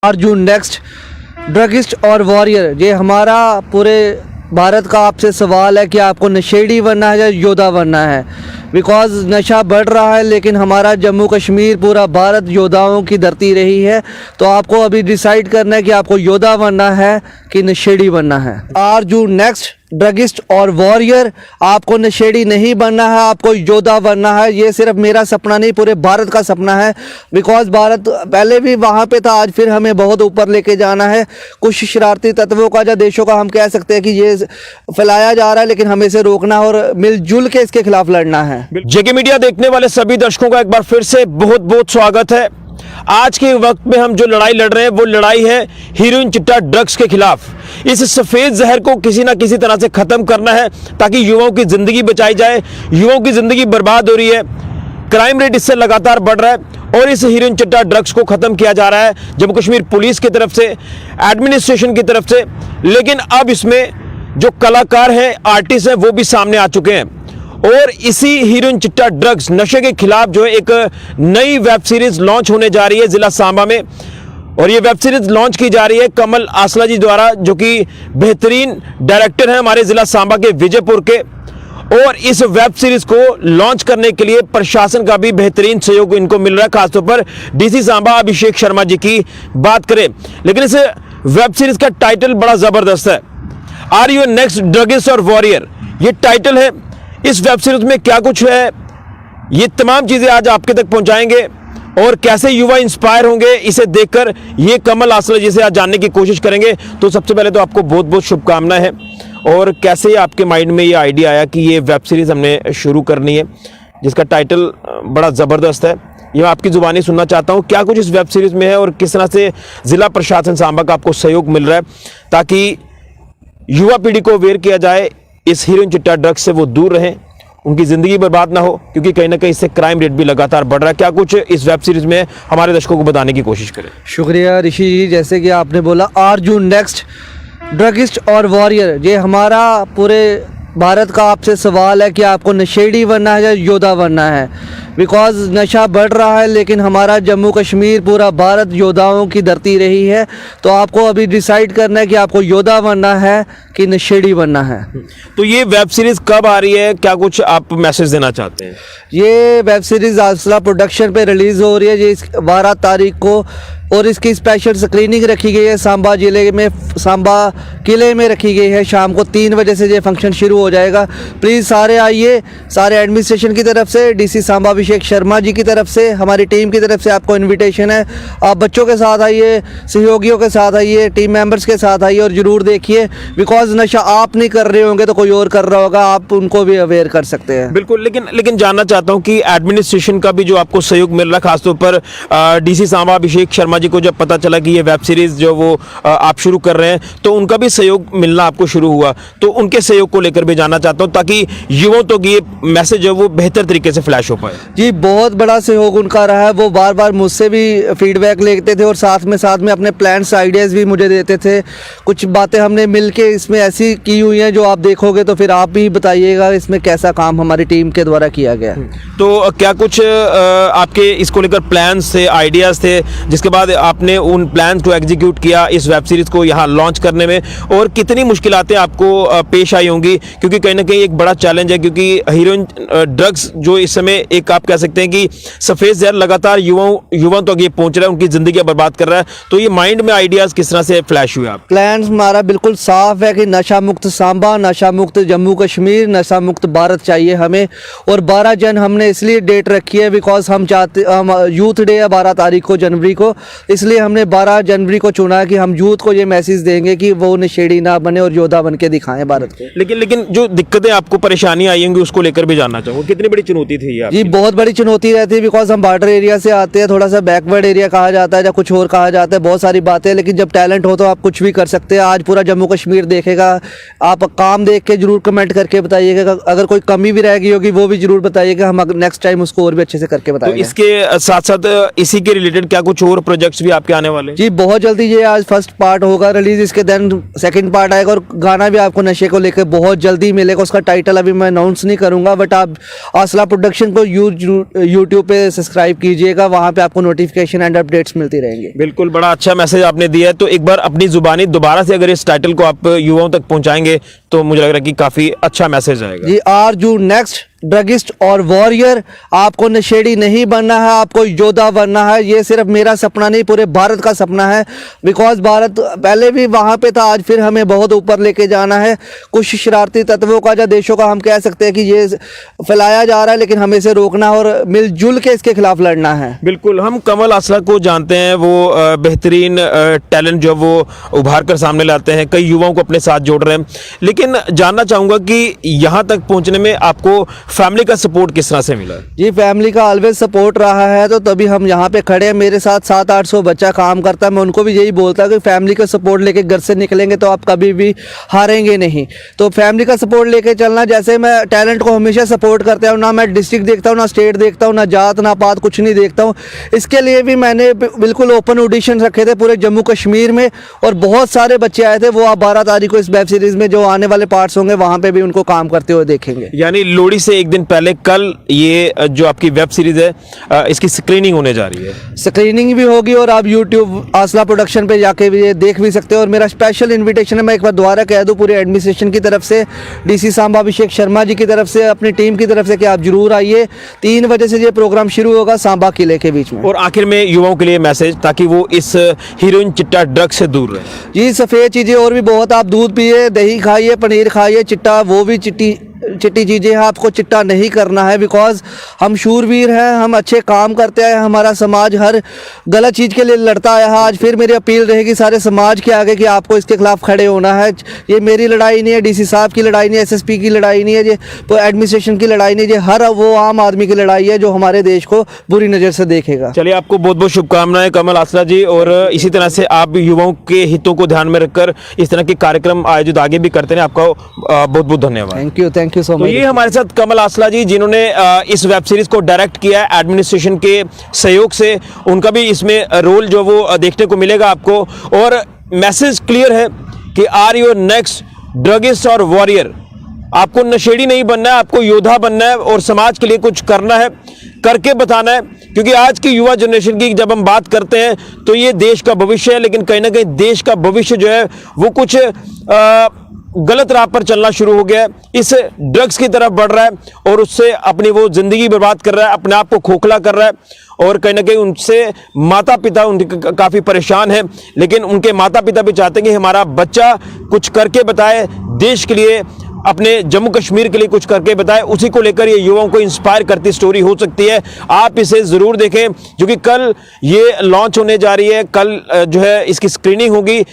Arjun next druggist और warrior, ये हमारा पूरे भारत का आपसे सवाल है कि आपको नशेड़ी बनना है या योद्धा बनना है। बिकॉज नशा बढ़ रहा है, लेकिन हमारा जम्मू कश्मीर पूरा भारत योद्धाओं की धरती रही है। तो आपको अभी डिसाइड करना है कि आपको योद्धा बनना है कि नशेड़ी बनना है। अर्जुन नेक्स्ट ड्रगिस्ट और वॉरियर, आपको नशेड़ी नहीं बनना है, आपको योद्धा बनना है। ये सिर्फ मेरा सपना नहीं, पूरे भारत का सपना है। बिकॉज भारत पहले भी वहाँ पे था, आज फिर हमें बहुत ऊपर लेके जाना है। कुछ शरारती तत्वों का या देशों का हम कह सकते हैं कि ये फैलाया जा रहा है, लेकिन हमें इसे रोकना और मिलजुल के इसके खिलाफ लड़ना है। जेके मीडिया देखने वाले सभी दर्शकों का एक बार फिर से बहुत बहुत स्वागत है। आज के वक्त में हम जो लड़ाई लड़ रहे हैं वो लड़ाई है हीरोइन चिट्टा ड्रग्स के खिलाफ। इस सफेद जहर को किसी ना किसी तरह से खत्म करना है ताकि युवाओं की जिंदगी बचाई जाए। युवाओं की जिंदगी बर्बाद हो रही है, क्राइम रेट इससे लगातार बढ़ रहा है और इस हीरोइन चिट्टा ड्रग्स को खत्म किया जा रहा है जम्मू कश्मीर पुलिस की तरफ से, एडमिनिस्ट्रेशन की तरफ से। लेकिन अब इसमें जो कलाकार हैं, आर्टिस्ट हैं, वो भी सामने आ चुके हैं और इसी हीरोइन चिट्टा ड्रग्स नशे के खिलाफ जो है एक नई वेब सीरीज लॉन्च होने जा रही है जिला सांबा में। और ये वेब सीरीज लॉन्च की जा रही है कमल आसला जी द्वारा, जो कि बेहतरीन डायरेक्टर हैं हमारे जिला सांबा के विजयपुर के। और इस वेब सीरीज को लॉन्च करने के लिए प्रशासन का भी बेहतरीन सहयोग इनको मिल रहा है, खासतौर पर डीसी सांबा अभिषेक शर्मा जी की बात करें। लेकिन इस वेब सीरीज का टाइटल बड़ा जबरदस्त है, आर यू नेक्स्ट ड्रगिस्ट और वॉरियर, ये टाइटल है। इस वेब सीरीज में क्या कुछ है, ये तमाम चीजें आज आपके तक पहुंचाएंगे और कैसे युवा इंस्पायर होंगे इसे देखकर, ये कमल आसला जी से आज जानने की कोशिश करेंगे। तो सबसे पहले तो आपको बहुत बहुत शुभकामनाएं हैं। और कैसे आपके माइंड में ये आइडिया आया कि ये वेब सीरीज हमने शुरू करनी है, जिसका टाइटल बड़ा ज़बरदस्त है? ये मैं आपकी ज़ुबानी सुनना चाहता हूँ, क्या कुछ इस वेब सीरीज में है और किस तरह से ज़िला प्रशासन सांबा का आपको सहयोग मिल रहा है ताकि युवा पीढ़ी को अवेयर किया जाए, इस हीरोइन चिट्टा ड्रग्स से वो दूर रहें, उनकी ज़िंदगी बर्बाद ना हो, क्योंकि कहीं ना कहीं इससे क्राइम रेट भी लगातार बढ़ रहा है। क्या कुछ इस वेब सीरीज में हमारे दर्शकों को बताने की कोशिश करें? शुक्रिया ऋषि जी, जैसे कि आपने बोला अर्जुन नेक्स्ट ड्रगिस्ट और वॉरियर, ये हमारा पूरे भारत का आपसे सवाल है कि आपको नशेड़ी बनना है या योद्धा बनना है। बिकॉज नशा बढ़ रहा है, लेकिन हमारा जम्मू कश्मीर पूरा भारत योद्धाओं की धरती रही है। तो आपको अभी डिसाइड करना है कि आपको योद्धा बनना है कि नशेड़ी बनना है। तो ये वेब सीरीज कब आ रही है, क्या कुछ आप मैसेज देना चाहते हैं? ये वेब सीरीज आसला प्रोडक्शन पे रिलीज़ हो रही है ये 12 तारीख को, और इसकी स्पेशल स्क्रीनिंग रखी गई है सांबा जिले में, सांबा किले में रखी गई है। शाम को 3 बजे से ये फंक्शन शुरू हो जाएगा। प्लीज़ सारे आइए, सारे एडमिनिस्ट्रेशन की तरफ से, डीसी सांबा अभिषेक शर्मा जी की तरफ से, हमारी टीम की तरफ से आपको इनविटेशन है। आप बच्चों के साथ आइए, सहयोगियों के साथ आइए, टीम मेंबर्स के साथ आइए और ज़रूर देखिए। बिकॉज नशा आप नहीं कर रहे होंगे तो कोई और कर रहा होगा, आप उनको भी अवेयर कर सकते हैं। बिल्कुल, लेकिन जानना चाहता हूं कि एडमिनिस्ट्रेशन का भी जो आपको सहयोग मिल रहा है, खासतौर पर डीसी सांबा अभिषेक शर्मा जी को जब पता चला कि ये वेब सीरीज जो वो आप शुरू कर रहे हैं, तो उनका भी सहयोग मिलना आपको शुरू हुआ, तो उनके सहयोग को लेकर भी जानना चाहता हूं ताकि युवाओं तक ये मैसेज जो वो बेहतर तरीके से फ्लैश हो पाए। जी, बहुत बड़ा सहयोग उनका रहा है। वो बार बार मुझसे भी फीडबैक लेते थे और साथ में अपने प्लान्स आइडियाज़ भी मुझे देते थे। कुछ बातें हमने मिलके इसमें ऐसी की हुई हैं जो आप देखोगे तो फिर आप भी बताइएगा इसमें कैसा काम हमारी टीम के द्वारा किया गया। तो क्या कुछ आपके इसको लेकर प्लान्स थे, आइडियाज़ थे, जिसके बाद आपने उन प्लान को एग्जीक्यूट किया इस वेब सीरीज को यहाँ लॉन्च करने में, और कितनी मुश्किलातें आपको पेश आई होंगी? क्योंकि कहीं ना कहीं एक बड़ा चैलेंज है, क्योंकि हीरोइन ड्रग्स जो इस समय एक आप कह सकते हैं कि सफ़ेद जहर लगातार युवाओं तक ये पहुंच रहा है, उनकी जिंदगी बर्बाद कर रहा है। तो ये माइंड में आइडियाज़ किस तरह से फ्लैश हुए? आप प्लान हमारा बिल्कुल साफ है कि नशा मुक्त सांबा, नशा मुक्त जम्मू कश्मीर, नशा मुक्त भारत चाहिए हमें। और 12 जन हमने इसलिए डेट रखी है बिकॉज हम यूथ डे है 12 तारीख को जनवरी को, इसलिए हमने 12 जनवरी को चुना कि हम यूथ को ये मैसेज देंगे कि वो नशेड़ी ना बने और योद्धा बन के दिखाएं भारत को। लेकिन जो दिक्कतें आपको परेशानी आई होंगी उसको लेकर भी जानना चाहूँगा, कितनी बड़ी चुनौती थी ये? जी, बहुत बड़ी चुनौती रहती है बिकॉज हम बॉर्डर एरिया से आते हैं, थोड़ा सा बैकवर्ड एरिया कहा जाता है या कुछ और कहा जाता है, बहुत सारी बातें। लेकिन जब टैलेंट हो तो आप कुछ भी कर सकते हैं। आज पूरा जम्मू कश्मीर देखेगा, आप काम देख के जरूर कमेंट करके बताइएगा। अगर कोई कमी भी रह गई होगी वो भी जरूर बताइएगा, हम नेक्स्ट टाइम उसको और भी अच्छे से करके बताएंगे। तो इसके साथ साथ इसी के रिलेटेड क्या कुछ और प्रोजेक्ट प्रोजेक्ट्स भी आपके आने वाले हैं? जी बहुत जल्दी, ये आज फर्स्ट पार्ट होगा रिलीज, इसके देन सेकंड पार्ट आएगा, और गाना भी आपको नशे को लेकर बहुत जल्दी मिलेगा। उसका टाइटल अभी मैं अनाउंस नहीं करूंगा, बट आप आसला प्रोडक्शन को यूट्यूब पे सब्सक्राइब कीजिएगा, वहाँ पे आपको नोटिफिकेशन एंड अपडेट्स मिलती रहेंगी। बिल्कुल, बड़ा अच्छा मैसेज आपने दिया है। तो एक बार अपनी जुबानी दोबारा से अगर इस टाइटल को आप युवाओं तक पहुंचाएंगे तो मुझे लग रहा है कि काफी अच्छा मैसेज आएगा। जी, आर यू नेक्स्ट ड्रगिस्ट और वॉरियर, आपको नशेड़ी नहीं बनना है, आपको योद्धा बनना है। ये सिर्फ मेरा सपना नहीं, पूरे भारत का सपना है, बिकॉज भारत पहले भी वहाँ पे था, आज फिर हमें बहुत ऊपर लेके जाना है। कुछ शरारती तत्वों का या देशों का हम कह सकते हैं कि ये फैलाया जा रहा है, लेकिन हमें इसे रोकना और मिलजुल के इसके खिलाफ लड़ना है। बिल्कुल, हम कमल आसला को जानते हैं, वो बेहतरीन टैलेंट जो वो उभार कर सामने लाते हैं, कई युवाओं को अपने साथ जोड़ रहे हैं। लेकिन जानना चाहूँगा कि यहाँ तक पहुँचने में आपको फैमिली का सपोर्ट किस तरह से मिला? जी, फैमिली का ऑलवेज सपोर्ट रहा है, तो तभी हम यहाँ पे खड़े हैं। मेरे साथ 700-800 बच्चा काम करता है, मैं उनको भी यही बोलता हूँ कि फैमिली का सपोर्ट लेके घर से निकलेंगे तो आप कभी भी हारेंगे नहीं। तो फैमिली का सपोर्ट लेके चलना, जैसे मैं टैलेंट को हमेशा सपोर्ट करता हूँ, ना मैं डिस्ट्रिक्ट देखता हूँ, ना स्टेट देखता हूँ, ना जात ना पात, कुछ नहीं देखता हूँ। इसके लिए भी मैंने बिल्कुल ओपन ऑडिशन रखे थे पूरे जम्मू कश्मीर में, और बहुत सारे बच्चे आए थे। वो आप 12 तारीख को इस वेब सीरीज में जो आने वाले पार्ट्स होंगे वहाँ पे भी उनको काम करते हुए देखेंगे। यानी लोहड़ी से एक दिन पहले कल ये जो आपकी वेब सीरीज है इसकी स्क्रीनिंग होने जा रही है। स्क्रीनिंग भी होगी और आप यूट्यूब आसला प्रोडक्शन पे जाके भी ये देख भी सकते हो। और मेरा स्पेशल इनविटेशन है, मैं एक बार दोबारा कह दूं पूरे एडमिनिस्ट्रेशन की तरफ से, डीसी सांबा अभिषेक शर्मा जी की तरफ से, अपनी टीम की तरफ से, कि आप जरूर आइए। 3 बजे से ये प्रोग्राम शुरू होगा सांबा किले के बीच में। और आखिर में युवाओं के लिए मैसेज, ताकि वो इस हीरोइन चिट्टा ड्रग से दूर रहे। जी, सफ़ेद चीज़ें और भी बहुत, आप दूध पिए, दही खाइए, पनीर खाइए, चिट्टा वो भी चिट्टी चीज़ें हैं, आपको चिट्टा नहीं करना है। बिकॉज हम शूरवीर हैं, हम अच्छे काम करते हैं, हमारा समाज हर गलत चीज़ के लिए लड़ता है। आज फिर मेरी अपील रहेगी सारे समाज के आगे कि आपको इसके खिलाफ खड़े होना है। ये मेरी लड़ाई नहीं है, डीसी साहब की लड़ाई नहीं है, एसएसपी की लड़ाई नहीं है, ये एडमिनिस्ट्रेशन की लड़ाई नहीं है, ये हर वो आम आदमी की लड़ाई है जो हमारे देश को बुरी नज़र से देखेगा। चलिए, आपको बहुत बहुत शुभकामनाएं कमल आसला जी, और इसी तरह से आप युवाओं के हितों को ध्यान में रखकर इस तरह के कार्यक्रम आयोजित आगे भी करते हैं। आपका बहुत बहुत धन्यवाद। थैंक यू सो तो मच। ये हमारे साथ कमल आसला जी, जिन्होंने इस वेब सीरीज को डायरेक्ट किया है एडमिनिस्ट्रेशन के सहयोग से, उनका भी इसमें रोल जो वो देखने को मिलेगा आपको। और मैसेज क्लियर है कि आर योर नेक्स्ट ड्रगिस्ट और वॉरियर, आपको नशेड़ी नहीं बनना है, आपको योद्धा बनना है और समाज के लिए कुछ करना है, करके बताना है। क्योंकि आज की युवा जनरेशन की जब हम बात करते हैं तो ये देश का भविष्य है, लेकिन कहीं ना कहीं देश का भविष्य जो है वो कुछ गलत राह पर चलना शुरू हो गया है, इस ड्रग्स की तरफ बढ़ रहा है और उससे अपनी वो जिंदगी बर्बाद कर रहा है, अपने आप को खोखला कर रहा है। और कहीं ना कहीं उनसे माता पिता उनके काफ़ी परेशान हैं, लेकिन उनके माता पिता भी चाहते हैं कि हमारा बच्चा कुछ करके बताए, देश के लिए, अपने जम्मू कश्मीर के लिए कुछ करके बताए। उसी को लेकर ये युवाओं को इंस्पायर करती स्टोरी हो सकती है। आप इसे ज़रूर देखें, क्योंकि कल ये लॉन्च होने जा रही है। कल जो है इसकी स्क्रीनिंग होगी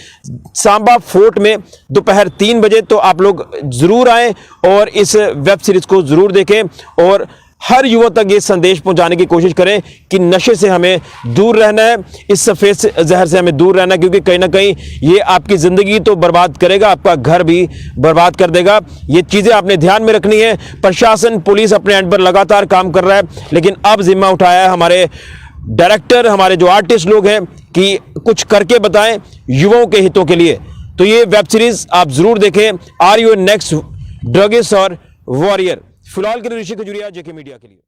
सांबा फोर्ट में दोपहर 3 बजे। तो आप लोग ज़रूर आएँ और इस वेब सीरीज़ को ज़रूर देखें और हर युवा तक ये संदेश पहुंचाने की कोशिश करें कि नशे से हमें दूर रहना है, इस सफ़ेद जहर से हमें दूर रहना है, क्योंकि कहीं ना कहीं ये आपकी ज़िंदगी तो बर्बाद करेगा, आपका घर भी बर्बाद कर देगा। ये चीज़ें आपने ध्यान में रखनी है। प्रशासन, पुलिस अपने एंड पर लगातार काम कर रहा है, लेकिन अब जिम्मा उठाया है हमारे डायरेक्टर, हमारे जो आर्टिस्ट लोग हैं कि कुछ करके बताएं युवाओं के हितों के लिए। तो ये वेब सीरीज़ आप ज़रूर देखें, आर योर नेक्स्ट ड्रगिस्ट और वॉरियर। फिलहाल के लिए ऋषि खजुरिया, जेके मीडिया के लिए।